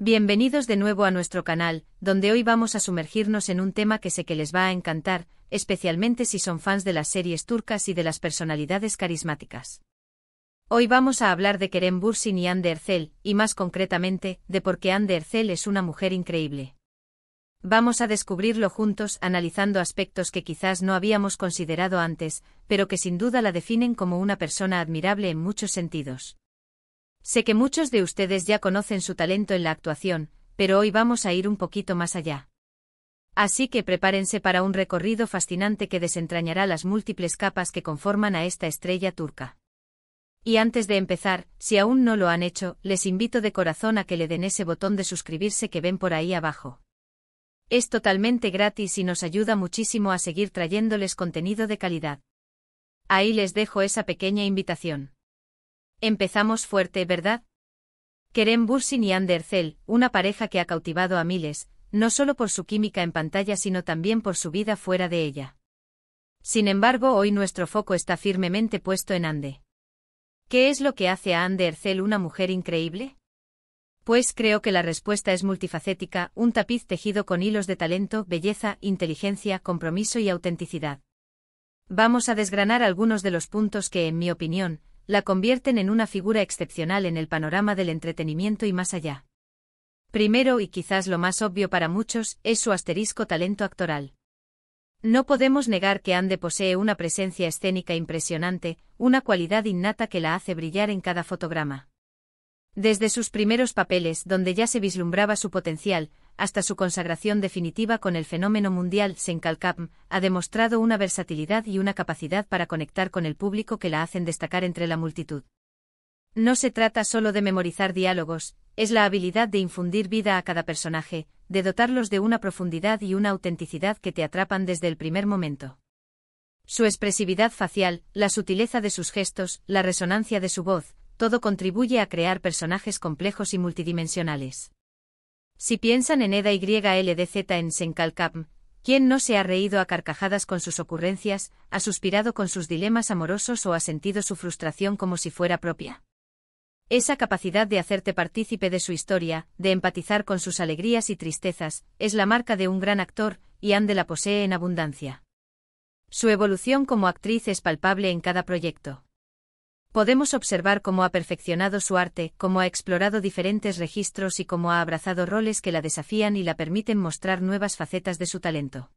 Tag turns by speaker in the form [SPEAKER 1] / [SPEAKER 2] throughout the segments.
[SPEAKER 1] Bienvenidos de nuevo a nuestro canal, donde hoy vamos a sumergirnos en un tema que sé que les va a encantar, especialmente si son fans de las series turcas y de las personalidades carismáticas. Hoy vamos a hablar de Kerem Bürsin y Hande Erçel, y más concretamente, de por qué Hande Erçel es una mujer increíble. Vamos a descubrirlo juntos analizando aspectos que quizás no habíamos considerado antes, pero que sin duda la definen como una persona admirable en muchos sentidos. Sé que muchos de ustedes ya conocen su talento en la actuación, pero hoy vamos a ir un poquito más allá. Así que prepárense para un recorrido fascinante que desentrañará las múltiples capas que conforman a esta estrella turca. Y antes de empezar, si aún no lo han hecho, les invito de corazón a que le den ese botón de suscribirse que ven por ahí abajo. Es totalmente gratis y nos ayuda muchísimo a seguir trayéndoles contenido de calidad. Ahí les dejo esa pequeña invitación. Empezamos fuerte, ¿verdad? Kerem Bürsin y Hande Erçel, una pareja que ha cautivado a miles, no solo por su química en pantalla sino también por su vida fuera de ella. Sin embargo, hoy nuestro foco está firmemente puesto en Hande. ¿Qué es lo que hace a Hande Erçel una mujer increíble? Pues creo que la respuesta es multifacética, un tapiz tejido con hilos de talento, belleza, inteligencia, compromiso y autenticidad. Vamos a desgranar algunos de los puntos que, en mi opinión, la convierten en una figura excepcional en el panorama del entretenimiento y más allá. Primero, y quizás lo más obvio para muchos, es su asterisco talento actoral. No podemos negar que Hande posee una presencia escénica impresionante, una cualidad innata que la hace brillar en cada fotograma. Desde sus primeros papeles, donde ya se vislumbraba su potencial, hasta su consagración definitiva con el fenómeno mundial Sen Kalkapm, ha demostrado una versatilidad y una capacidad para conectar con el público que la hacen destacar entre la multitud. No se trata solo de memorizar diálogos, es la habilidad de infundir vida a cada personaje, de dotarlos de una profundidad y una autenticidad que te atrapan desde el primer momento. Su expresividad facial, la sutileza de sus gestos, la resonancia de su voz, todo contribuye a crear personajes complejos y multidimensionales. Si piensan en Eda YLDZ en Sen Kalkapm, ¿quién no se ha reído a carcajadas con sus ocurrencias, ha suspirado con sus dilemas amorosos o ha sentido su frustración como si fuera propia? Esa capacidad de hacerte partícipe de su historia, de empatizar con sus alegrías y tristezas, es la marca de un gran actor, y Hande la posee en abundancia. Su evolución como actriz es palpable en cada proyecto. Podemos observar cómo ha perfeccionado su arte, cómo ha explorado diferentes registros y cómo ha abrazado roles que la desafían y la permiten mostrar nuevas facetas de su talento.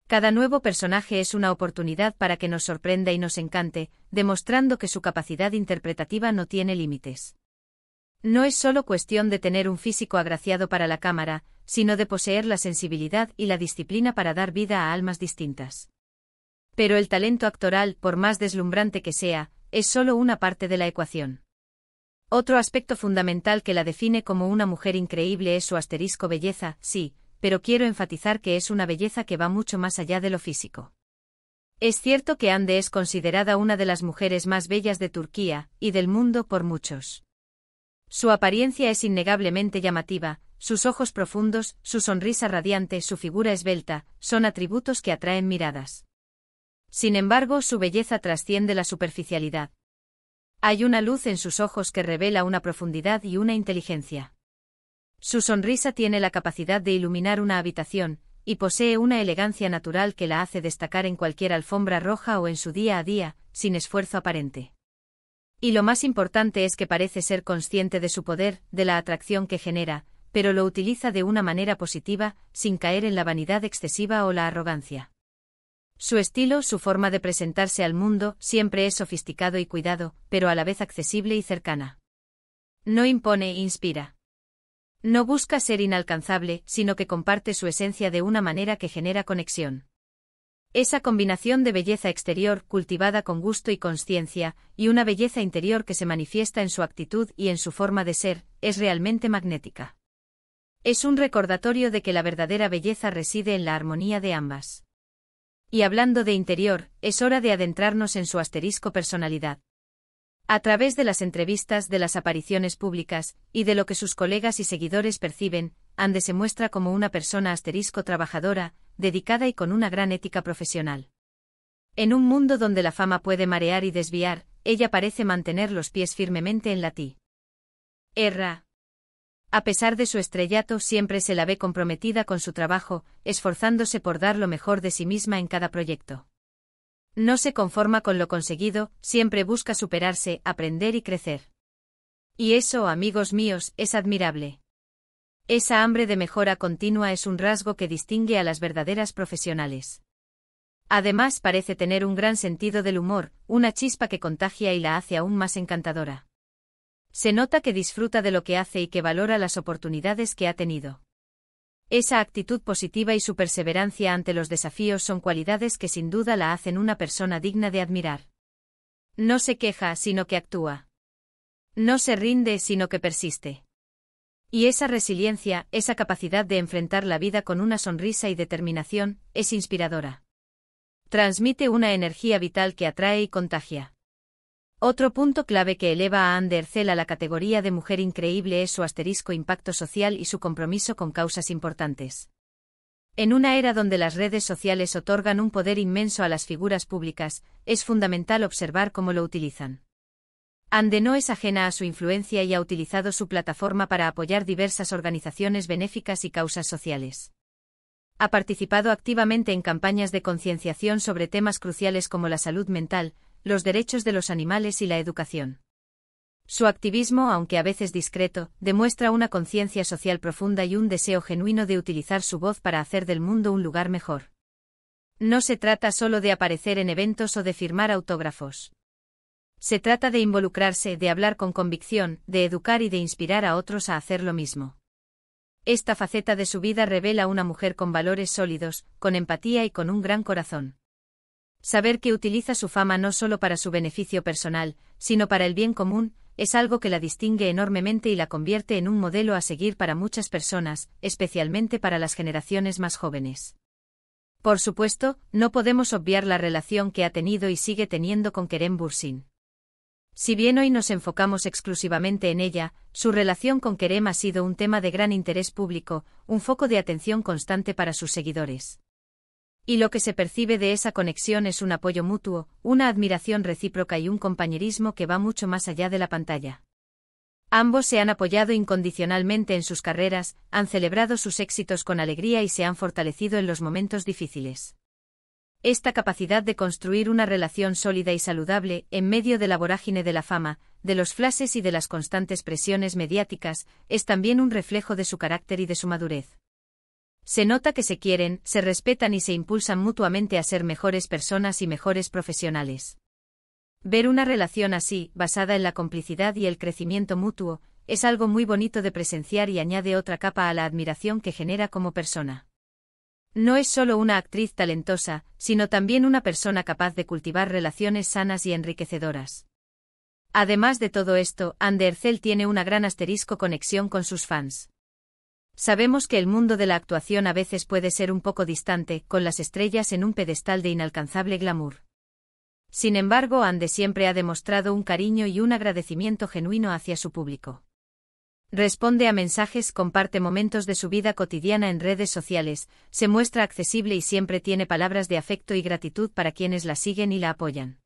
[SPEAKER 1] Cada nuevo personaje es una oportunidad para que nos sorprenda y nos encante, demostrando que su capacidad interpretativa no tiene límites. No es solo cuestión de tener un físico agraciado para la cámara, sino de poseer la sensibilidad y la disciplina para dar vida a almas distintas. Pero el talento actoral, por más deslumbrante que sea, es solo una parte de la ecuación. Otro aspecto fundamental que la define como una mujer increíble es su asterisco belleza, sí, pero quiero enfatizar que es una belleza que va mucho más allá de lo físico. Es cierto que Hande es considerada una de las mujeres más bellas de Turquía, y del mundo por muchos. Su apariencia es innegablemente llamativa, sus ojos profundos, su sonrisa radiante, su figura esbelta, son atributos que atraen miradas. Sin embargo, su belleza trasciende la superficialidad. Hay una luz en sus ojos que revela una profundidad y una inteligencia. Su sonrisa tiene la capacidad de iluminar una habitación, y posee una elegancia natural que la hace destacar en cualquier alfombra roja o en su día a día, sin esfuerzo aparente. Y lo más importante es que parece ser consciente de su poder, de la atracción que genera, pero lo utiliza de una manera positiva, sin caer en la vanidad excesiva o la arrogancia. Su estilo, su forma de presentarse al mundo, siempre es sofisticado y cuidado, pero a la vez accesible y cercana. No impone, inspira. No busca ser inalcanzable, sino que comparte su esencia de una manera que genera conexión. Esa combinación de belleza exterior, cultivada con gusto y consciencia, y una belleza interior que se manifiesta en su actitud y en su forma de ser, es realmente magnética. Es un recordatorio de que la verdadera belleza reside en la armonía de ambas. Y hablando de interior, es hora de adentrarnos en su asterisco personalidad. A través de las entrevistas, de las apariciones públicas, y de lo que sus colegas y seguidores perciben, Hande se muestra como una persona asterisco trabajadora, dedicada y con una gran ética profesional. En un mundo donde la fama puede marear y desviar, ella parece mantener los pies firmemente en la tierra. A pesar de su estrellato, siempre se la ve comprometida con su trabajo, esforzándose por dar lo mejor de sí misma en cada proyecto. No se conforma con lo conseguido, siempre busca superarse, aprender y crecer. Y eso, amigos míos, es admirable. Esa hambre de mejora continua es un rasgo que distingue a las verdaderas profesionales. Además, parece tener un gran sentido del humor, una chispa que contagia y la hace aún más encantadora. Se nota que disfruta de lo que hace y que valora las oportunidades que ha tenido. Esa actitud positiva y su perseverancia ante los desafíos son cualidades que sin duda la hacen una persona digna de admirar. No se queja, sino que actúa. No se rinde, sino que persiste. Y esa resiliencia, esa capacidad de enfrentar la vida con una sonrisa y determinación, es inspiradora. Transmite una energía vital que atrae y contagia. Otro punto clave que eleva a Anne Derzel a la categoría de mujer increíble es su asterisco impacto social y su compromiso con causas importantes. En una era donde las redes sociales otorgan un poder inmenso a las figuras públicas, es fundamental observar cómo lo utilizan. Anne no es ajena a su influencia y ha utilizado su plataforma para apoyar diversas organizaciones benéficas y causas sociales. Ha participado activamente en campañas de concienciación sobre temas cruciales como la salud mental, los derechos de los animales y la educación. Su activismo, aunque a veces discreto, demuestra una conciencia social profunda y un deseo genuino de utilizar su voz para hacer del mundo un lugar mejor. No se trata solo de aparecer en eventos o de firmar autógrafos. Se trata de involucrarse, de hablar con convicción, de educar y de inspirar a otros a hacer lo mismo. Esta faceta de su vida revela una mujer con valores sólidos, con empatía y con un gran corazón. Saber que utiliza su fama no solo para su beneficio personal, sino para el bien común, es algo que la distingue enormemente y la convierte en un modelo a seguir para muchas personas, especialmente para las generaciones más jóvenes. Por supuesto, no podemos obviar la relación que ha tenido y sigue teniendo con Kerem Bürsin. Si bien hoy nos enfocamos exclusivamente en ella, su relación con Kerem ha sido un tema de gran interés público, un foco de atención constante para sus seguidores. Y lo que se percibe de esa conexión es un apoyo mutuo, una admiración recíproca y un compañerismo que va mucho más allá de la pantalla. Ambos se han apoyado incondicionalmente en sus carreras, han celebrado sus éxitos con alegría y se han fortalecido en los momentos difíciles. Esta capacidad de construir una relación sólida y saludable, en medio de la vorágine de la fama, de los flashes y de las constantes presiones mediáticas, es también un reflejo de su carácter y de su madurez. Se nota que se quieren, se respetan y se impulsan mutuamente a ser mejores personas y mejores profesionales. Ver una relación así, basada en la complicidad y el crecimiento mutuo, es algo muy bonito de presenciar y añade otra capa a la admiración que genera como persona. No es solo una actriz talentosa, sino también una persona capaz de cultivar relaciones sanas y enriquecedoras. Además de todo esto, Anne Derzel tiene una gran asterisco conexión con sus fans. Sabemos que el mundo de la actuación a veces puede ser un poco distante, con las estrellas en un pedestal de inalcanzable glamour. Sin embargo, Anne siempre ha demostrado un cariño y un agradecimiento genuino hacia su público. Responde a mensajes, comparte momentos de su vida cotidiana en redes sociales, se muestra accesible y siempre tiene palabras de afecto y gratitud para quienes la siguen y la apoyan.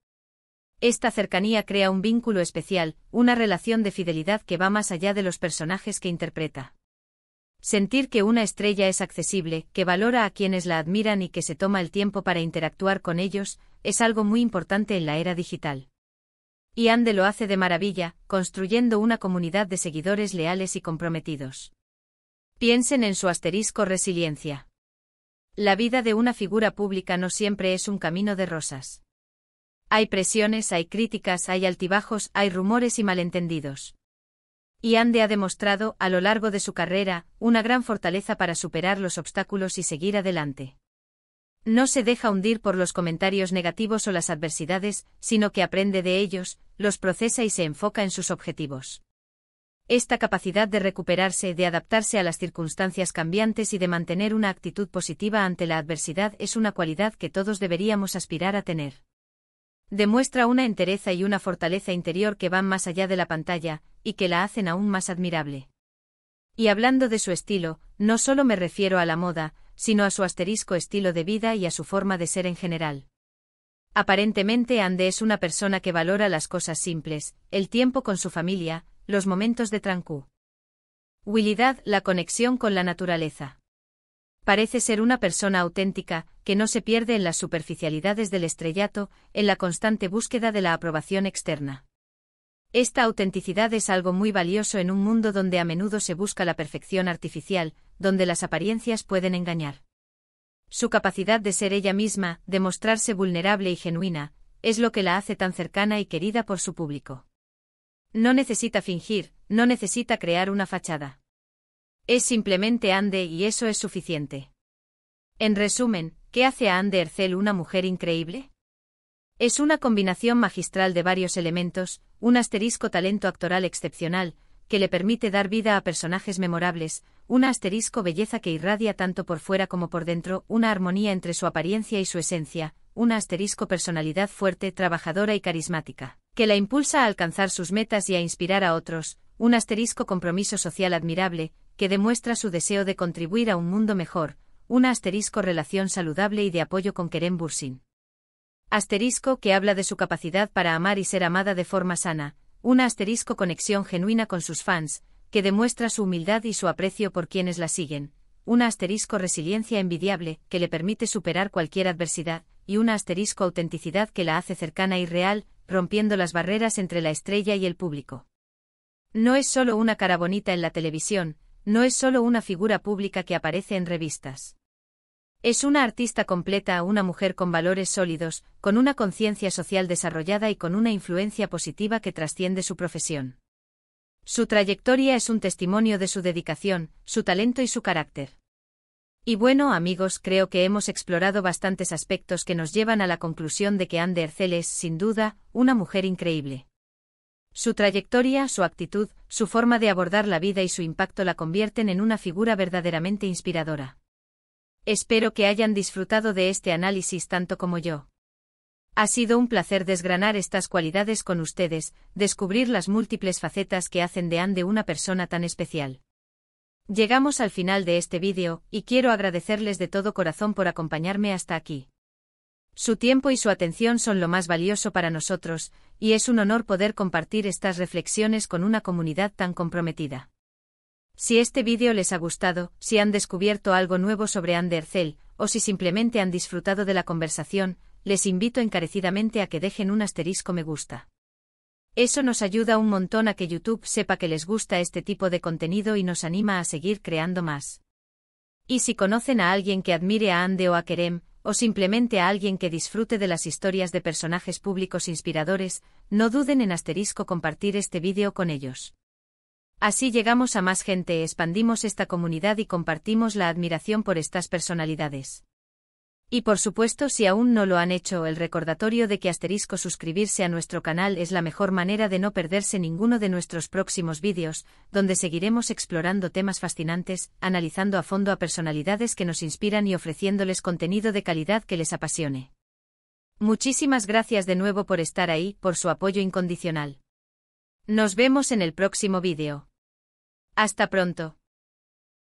[SPEAKER 1] Esta cercanía crea un vínculo especial, una relación de fidelidad que va más allá de los personajes que interpreta. Sentir que una estrella es accesible, que valora a quienes la admiran y que se toma el tiempo para interactuar con ellos, es algo muy importante en la era digital. Y Anne lo hace de maravilla, construyendo una comunidad de seguidores leales y comprometidos. Piensen en su asterisco resiliencia. La vida de una figura pública no siempre es un camino de rosas. Hay presiones, hay críticas, hay altibajos, hay rumores y malentendidos. Y Anne ha demostrado, a lo largo de su carrera, una gran fortaleza para superar los obstáculos y seguir adelante. No se deja hundir por los comentarios negativos o las adversidades, sino que aprende de ellos, los procesa y se enfoca en sus objetivos. Esta capacidad de recuperarse, de adaptarse a las circunstancias cambiantes y de mantener una actitud positiva ante la adversidad es una cualidad que todos deberíamos aspirar a tener. Demuestra una entereza y una fortaleza interior que van más allá de la pantalla, y que la hacen aún más admirable. Y hablando de su estilo, no solo me refiero a la moda, sino a su asterisco estilo de vida y a su forma de ser en general. Aparentemente Anne es una persona que valora las cosas simples, el tiempo con su familia, los momentos de tranquilidad. Willidad, la conexión con la naturaleza. Parece ser una persona auténtica, que no se pierde en las superficialidades del estrellato, en la constante búsqueda de la aprobación externa. Esta autenticidad es algo muy valioso en un mundo donde a menudo se busca la perfección artificial, donde las apariencias pueden engañar. Su capacidad de ser ella misma, de mostrarse vulnerable y genuina, es lo que la hace tan cercana y querida por su público. No necesita fingir, no necesita crear una fachada. Es simplemente Anne y eso es suficiente. En resumen, ¿qué hace a Anne Ercel una mujer increíble? Es una combinación magistral de varios elementos, un asterisco talento actoral excepcional, que le permite dar vida a personajes memorables, una asterisco belleza que irradia tanto por fuera como por dentro, una armonía entre su apariencia y su esencia, una asterisco personalidad fuerte, trabajadora y carismática, que la impulsa a alcanzar sus metas y a inspirar a otros, un asterisco compromiso social admirable, que demuestra su deseo de contribuir a un mundo mejor, una asterisco relación saludable y de apoyo con Kerem Bürsin. Asterisco que habla de su capacidad para amar y ser amada de forma sana, una asterisco conexión genuina con sus fans, que demuestra su humildad y su aprecio por quienes la siguen, una asterisco resiliencia envidiable, que le permite superar cualquier adversidad, y una asterisco autenticidad que la hace cercana y real, rompiendo las barreras entre la estrella y el público. No es solo una cara bonita en la televisión, no es solo una figura pública que aparece en revistas. Es una artista completa, una mujer con valores sólidos, con una conciencia social desarrollada y con una influencia positiva que trasciende su profesión. Su trayectoria es un testimonio de su dedicación, su talento y su carácter. Y bueno, amigos, creo que hemos explorado bastantes aspectos que nos llevan a la conclusión de que Anne Ercel es, sin duda, una mujer increíble. Su trayectoria, su actitud, su forma de abordar la vida y su impacto la convierten en una figura verdaderamente inspiradora. Espero que hayan disfrutado de este análisis tanto como yo. Ha sido un placer desgranar estas cualidades con ustedes, descubrir las múltiples facetas que hacen de Anne una persona tan especial. Llegamos al final de este vídeo, y quiero agradecerles de todo corazón por acompañarme hasta aquí. Su tiempo y su atención son lo más valioso para nosotros, y es un honor poder compartir estas reflexiones con una comunidad tan comprometida. Si este vídeo les ha gustado, si han descubierto algo nuevo sobre Anne Ercel, o si simplemente han disfrutado de la conversación, les invito encarecidamente a que dejen un asterisco me gusta. Eso nos ayuda un montón a que YouTube sepa que les gusta este tipo de contenido y nos anima a seguir creando más. Y si conocen a alguien que admire a Anne o a Kerem, o simplemente a alguien que disfrute de las historias de personajes públicos inspiradores, no duden en asterisco compartir este vídeo con ellos. Así llegamos a más gente, expandimos esta comunidad y compartimos la admiración por estas personalidades. Y por supuesto, si aún no lo han hecho, el recordatorio de que asterisco suscribirse a nuestro canal es la mejor manera de no perderse ninguno de nuestros próximos vídeos, donde seguiremos explorando temas fascinantes, analizando a fondo a personalidades que nos inspiran y ofreciéndoles contenido de calidad que les apasione. Muchísimas gracias de nuevo por estar ahí, por su apoyo incondicional. Nos vemos en el próximo vídeo. Hasta pronto.